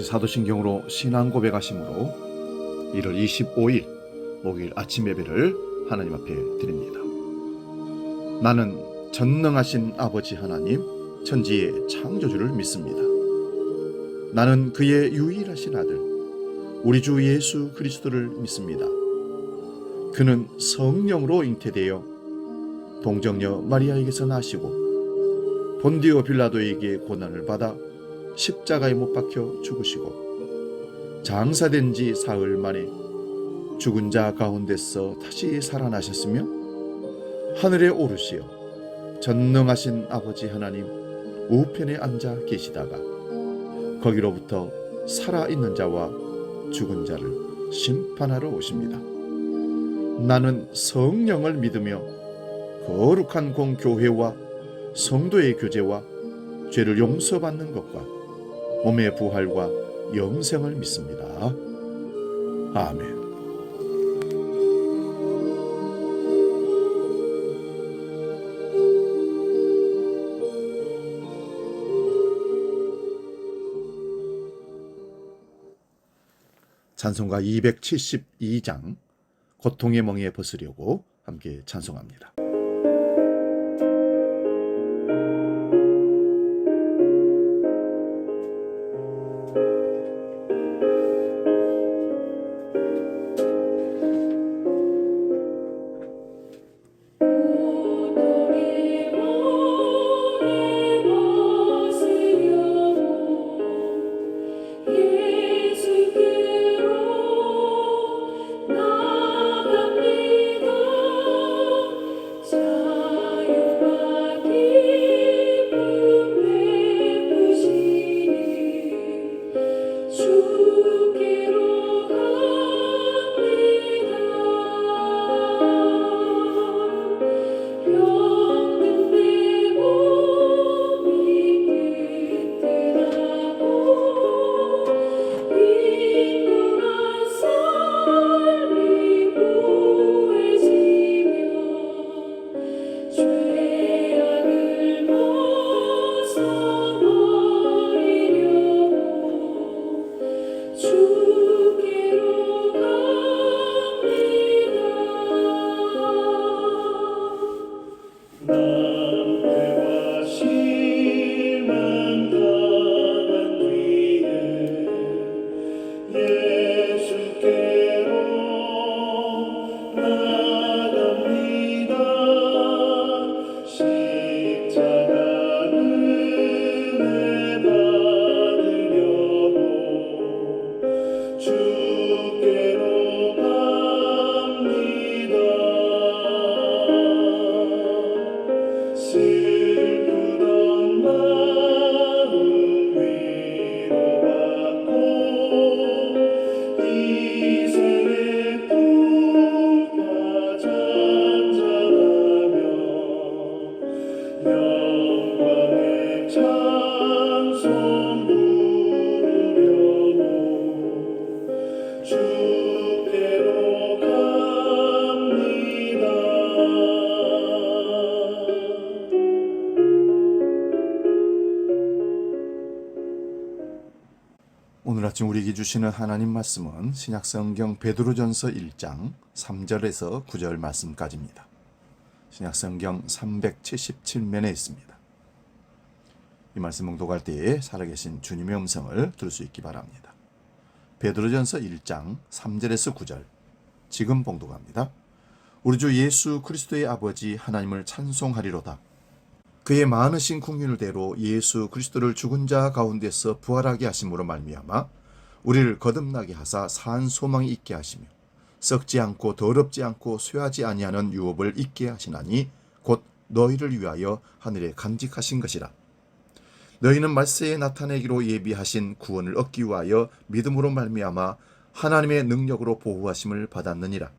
사도신경으로 신앙 고백하심으로 1월 25일 목요일 아침 예배를 하나님 앞에 드립니다. 나는 전능하신 아버지 하나님, 천지의 창조주를 믿습니다. 나는 그의 유일하신 아들, 우리 주 예수 그리스도를 믿습니다. 그는 성령으로 잉태되어 동정녀 마리아에게서 나시고 본디오 빌라도에게 고난을 받아 십자가에 못 박혀 죽으시고 장사된 지 사흘 만에 죽은 자 가운데서 다시 살아나셨으며 하늘에 오르시어 전능하신 아버지 하나님 우편에 앉아 계시다가 거기로부터 살아있는 자와 죽은 자를 심판하러 오십니다. 나는 성령을 믿으며 거룩한 공교회와 성도의 교제와 죄를 용서받는 것과 몸의 부활과 영생을 믿습니다. 아멘. 찬송가 272장 고통의 멍에 벗으려고 함께 찬송합니다. 오늘 아침 우리에게 주시는 하나님 말씀은 신약성경 베드로전서 1장 3절에서 9절 말씀까지입니다. 신약성경 377면에 있습니다. 이 말씀 봉독할 때에 살아계신 주님의 음성을 들을 수 있기 바랍니다. 베드로전서 1장 3절에서 9절 지금 봉독합니다. 우리 주 예수 그리스도의 아버지 하나님을 찬송하리로다. 그의 많으신 긍휼대로 예수 그리스도를 죽은 자 가운데서 부활하게 하심으로 말미암아 우리를 거듭나게 하사 산 소망이 있게 하시며 썩지 않고 더럽지 않고 쇠하지 아니하는 유업을 있게 하시나니 곧 너희를 위하여 하늘에 간직하신 것이라. 너희는 말세에 나타내기로 예비하신 구원을 얻기 위하여 믿음으로 말미암아 하나님의 능력으로 보호하심을 받았느니라.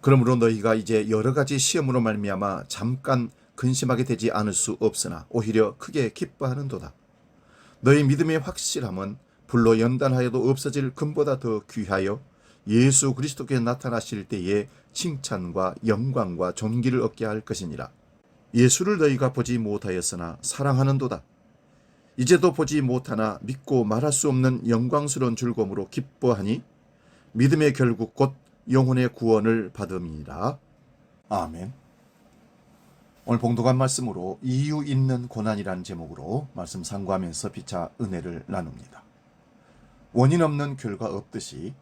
그러므로 너희가 이제 여러 가지 시험으로 말미암아 잠깐 근심하게 되지 않을 수 없으나 오히려 크게 기뻐하는도다. 너희 믿음의 확실함은 불로 연단하여도 없어질 금보다 더 귀하여 예수 그리스도께 나타나실 때에 칭찬과 영광과 존귀를 얻게 할 것이니라. 예수를 너희가 보지 못하였으나 사랑하는도다. 이제도 보지 못하나 믿고 말할 수 없는 영광스러운 즐거움으로 기뻐하니 믿음의 결국 곧 영혼의 구원을 받음이니라. 아멘. 오늘 봉독한 말씀으로 이유 있는 고난이라는 제목으로 말씀 상고하면서 피차 은혜를 나눕니다. 원인 없는 결과 없듯이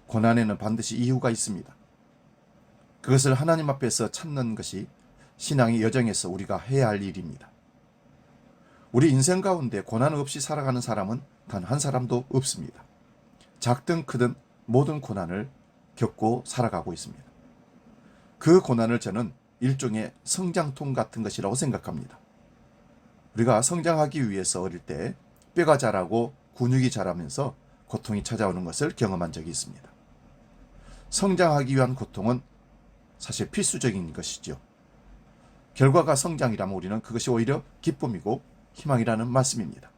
고난에는 반드시 이유가 있습니다. 그것을 하나님 앞에서 찾는 것이 신앙의 여정에서 우리가 해야 할 일입니다. 우리 인생 가운데 고난 없이 살아가는 사람은 단 한 사람도 없습니다. 작든 크든 모든 고난을 겪고 살아가고 있습니다. 그 고난을 저는 일종의 성장통 같은 것이라고 생각합니다. 우리가 성장하기 위해서 어릴 때 뼈가 자라고 근육이 자라면서 고통이 찾아오는 것을 경험한 적이 있습니다. 성장하기 위한 고통은 사실 필수적인 것이죠. 결과가 성장이라면 우리는 그것이 오히려 기쁨이고 희망이라는 말씀입니다.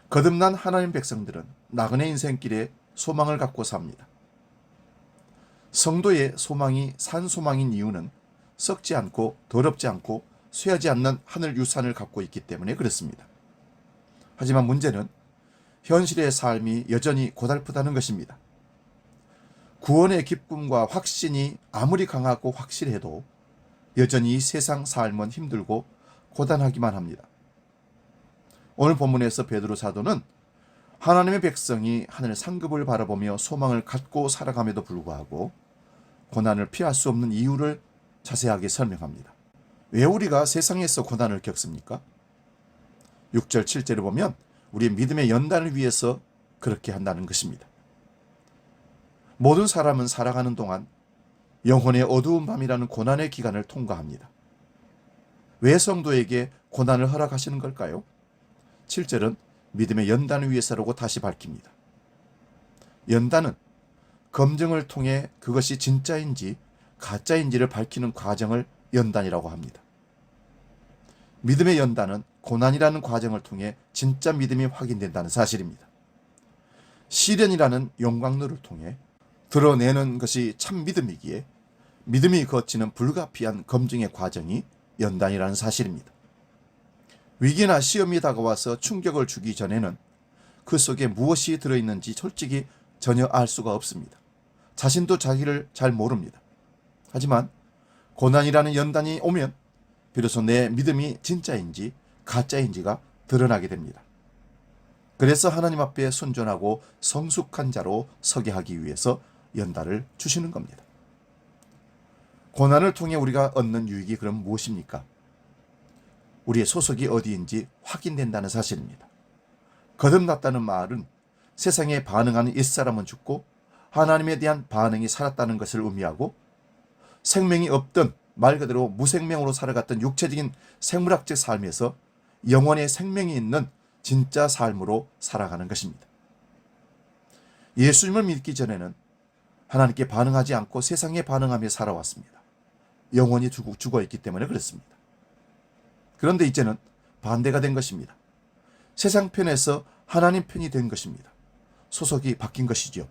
거듭난 하나님 백성들은 나그네 인생길에 소망을 갖고 삽니다. 성도의 소망이 산소망인 이유는 썩지 않고 더럽지 않고 쇠하지 않는 하늘 유산을 갖고 있기 때문에 그렇습니다. 하지만 문제는 현실의 삶이 여전히 고달프다는 것입니다. 구원의 기쁨과 확신이 아무리 강하고 확실해도 여전히 이 세상 삶은 힘들고 고단하기만 합니다. 오늘 본문에서 베드로 사도는 하나님의 백성이 하늘 상급을 바라보며 소망을 갖고 살아감에도 불구하고 고난을 피할 수 없는 이유를 자세하게 설명합니다. 왜 우리가 세상에서 고난을 겪습니까? 6절 7절을 보면 우리의 믿음의 연단을 위해서 그렇게 한다는 것입니다. 모든 사람은 살아가는 동안 영혼의 어두운 밤이라는 고난의 기간을 통과합니다. 왜 성도에게 고난을 허락하시는 걸까요? 7절은 믿음의 연단을 위해서라고 다시 밝힙니다. 연단은 검증을 통해 그것이 진짜인지 가짜인지를 밝히는 과정을 연단이라고 합니다. 믿음의 연단은 고난이라는 과정을 통해 진짜 믿음이 확인된다는 사실입니다. 시련이라는 용광로를 통해 드러내는 것이 참 믿음이기에 믿음이 거치는 불가피한 검증의 과정이 연단이라는 사실입니다. 위기나 시험이 다가와서 충격을 주기 전에는 그 속에 무엇이 들어있는지 솔직히 전혀 알 수가 없습니다. 자신도 자기를 잘 모릅니다. 하지만 고난이라는 연단이 오면 비로소 내 믿음이 진짜인지 가짜인지가 드러나게 됩니다. 그래서 하나님 앞에 순전하고 성숙한 자로 서게 하기 위해서 연단을 주시는 겁니다. 고난을 통해 우리가 얻는 유익이 그럼 무엇입니까? 우리의 소속이 어디인지 확인된다는 사실입니다. 거듭났다는 말은 세상에 반응하는 옛사람은 죽고 하나님에 대한 반응이 살았다는 것을 의미하고 생명이 없던 말 그대로 무생명으로 살아갔던 육체적인 생물학적 삶에서 영원의 생명이 있는 진짜 삶으로 살아가는 것입니다. 예수님을 믿기 전에는 하나님께 반응하지 않고 세상에 반응하며 살아왔습니다. 영원히 죽어있기 때문에 그렇습니다. 그런데 이제는 반대가 된 것입니다. 세상 편에서 하나님 편이 된 것입니다. 소속이 바뀐 것이죠.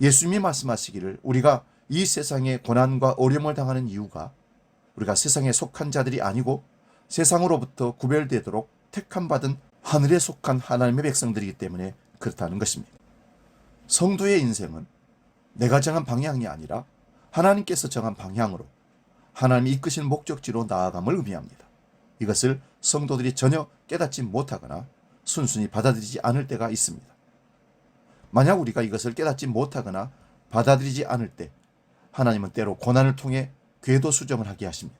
예수님이 말씀하시기를 우리가 이 세상에 고난과 어려움을 당하는 이유가 우리가 세상에 속한 자들이 아니고 세상으로부터 구별되도록 택함받은 하늘에 속한 하나님의 백성들이기 때문에 그렇다는 것입니다. 성도의 인생은 내가 정한 방향이 아니라 하나님께서 정한 방향으로 하나님이 이끄신 목적지로 나아감을 의미합니다. 이것을 성도들이 전혀 깨닫지 못하거나 순순히 받아들이지 않을 때가 있습니다. 만약 우리가 이것을 깨닫지 못하거나 받아들이지 않을 때 하나님은 때로 고난을 통해 궤도 수정을 하게 하십니다.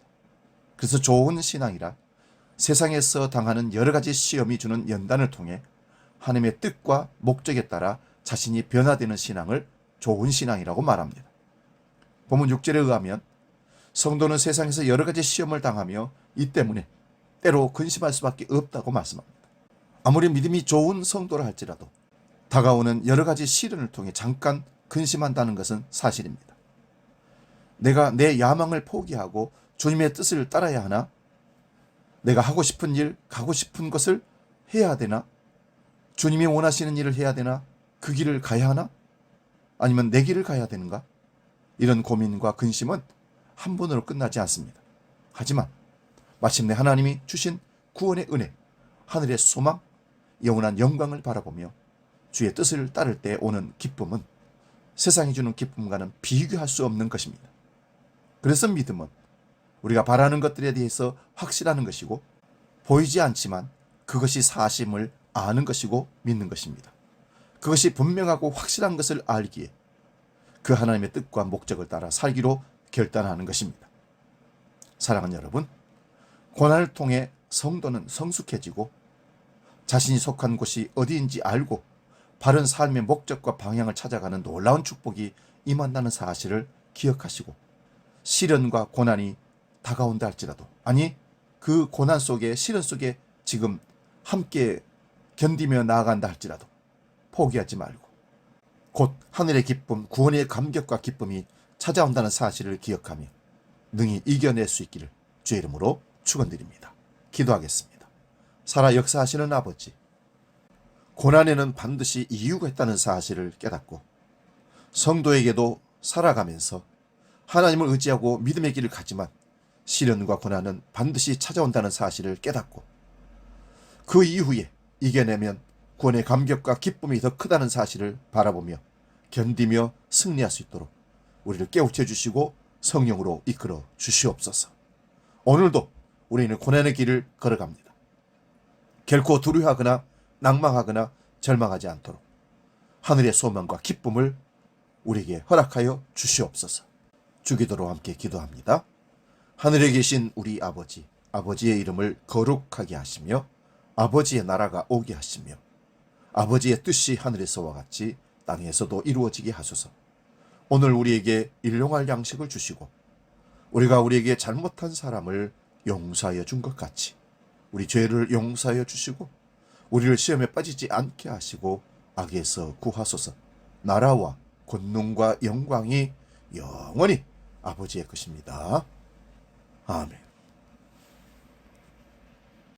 그래서 좋은 신앙이라 세상에서 당하는 여러 가지 시험이 주는 연단을 통해 하나님의 뜻과 목적에 따라 자신이 변화되는 신앙을 좋은 신앙이라고 말합니다. 본문 6절에 의하면 성도는 세상에서 여러 가지 시험을 당하며 이 때문에 때로 근심할 수밖에 없다고 말씀합니다. 아무리 믿음이 좋은 성도라 할지라도 다가오는 여러 가지 시련을 통해 잠깐 근심한다는 것은 사실입니다. 내가 내 야망을 포기하고 주님의 뜻을 따라야 하나? 내가 하고 싶은 일, 가고 싶은 것을 해야 되나? 주님이 원하시는 일을 해야 되나? 그 길을 가야 하나? 아니면 내 길을 가야 되는가? 이런 고민과 근심은 한 번으로 끝나지 않습니다. 하지만 마침내 하나님이 주신 구원의 은혜, 하늘의 소망, 영원한 영광을 바라보며 주의 뜻을 따를 때 오는 기쁨은 세상이 주는 기쁨과는 비교할 수 없는 것입니다. 그래서 믿음은 우리가 바라는 것들에 대해서 확실하는 것이고, 보이지 않지만 그것이 사심을 아는 것이고 믿는 것입니다. 그것이 분명하고 확실한 것을 알기에 그 하나님의 뜻과 목적을 따라 살기로 결단하는 것입니다. 사랑하는 여러분, 고난을 통해 성도는 성숙해지고 자신이 속한 곳이 어디인지 알고 바른 삶의 목적과 방향을 찾아가는 놀라운 축복이 임한다는 사실을 기억하시고, 시련과 고난이 다가온다 할지라도, 아니 그 고난 속에 시련 속에 지금 함께 견디며 나아간다 할지라도 포기하지 말고 곧 하늘의 기쁨, 구원의 감격과 기쁨이 찾아온다는 사실을 기억하며 능히 이겨낼 수 있기를 주의 이름으로 축원드립니다. 기도하겠습니다. 살아 역사하시는 아버지, 고난에는 반드시 이유가 있다는 사실을 깨닫고 성도에게도 살아가면서 하나님을 의지하고 믿음의 길을 가지만 시련과 고난은 반드시 찾아온다는 사실을 깨닫고 그 이후에 이겨내면 구원의 감격과 기쁨이 더 크다는 사실을 바라보며 견디며 승리할 수 있도록 우리를 깨우쳐 주시고 성령으로 이끌어 주시옵소서. 오늘도 우리는 고난의 길을 걸어갑니다. 결코 두려워하거나 낭망하거나 절망하지 않도록 하늘의 소망과 기쁨을 우리에게 허락하여 주시옵소서. 주기도로 함께 기도합니다. 하늘에 계신 우리 아버지, 아버지의 이름을 거룩하게 하시며 아버지의 나라가 오게 하시며 아버지의 뜻이 하늘에서와 같이 땅에서도 이루어지게 하소서. 오늘 우리에게 일용할 양식을 주시고 우리가 우리에게 잘못한 사람을 용서하여 준 것 같이 우리 죄를 용서하여 주시고 우리를 시험에 빠지지 않게 하시고 악에서 구하소서. 나라와 권능과 영광이 영원히 아버지의 것입니다. 아멘.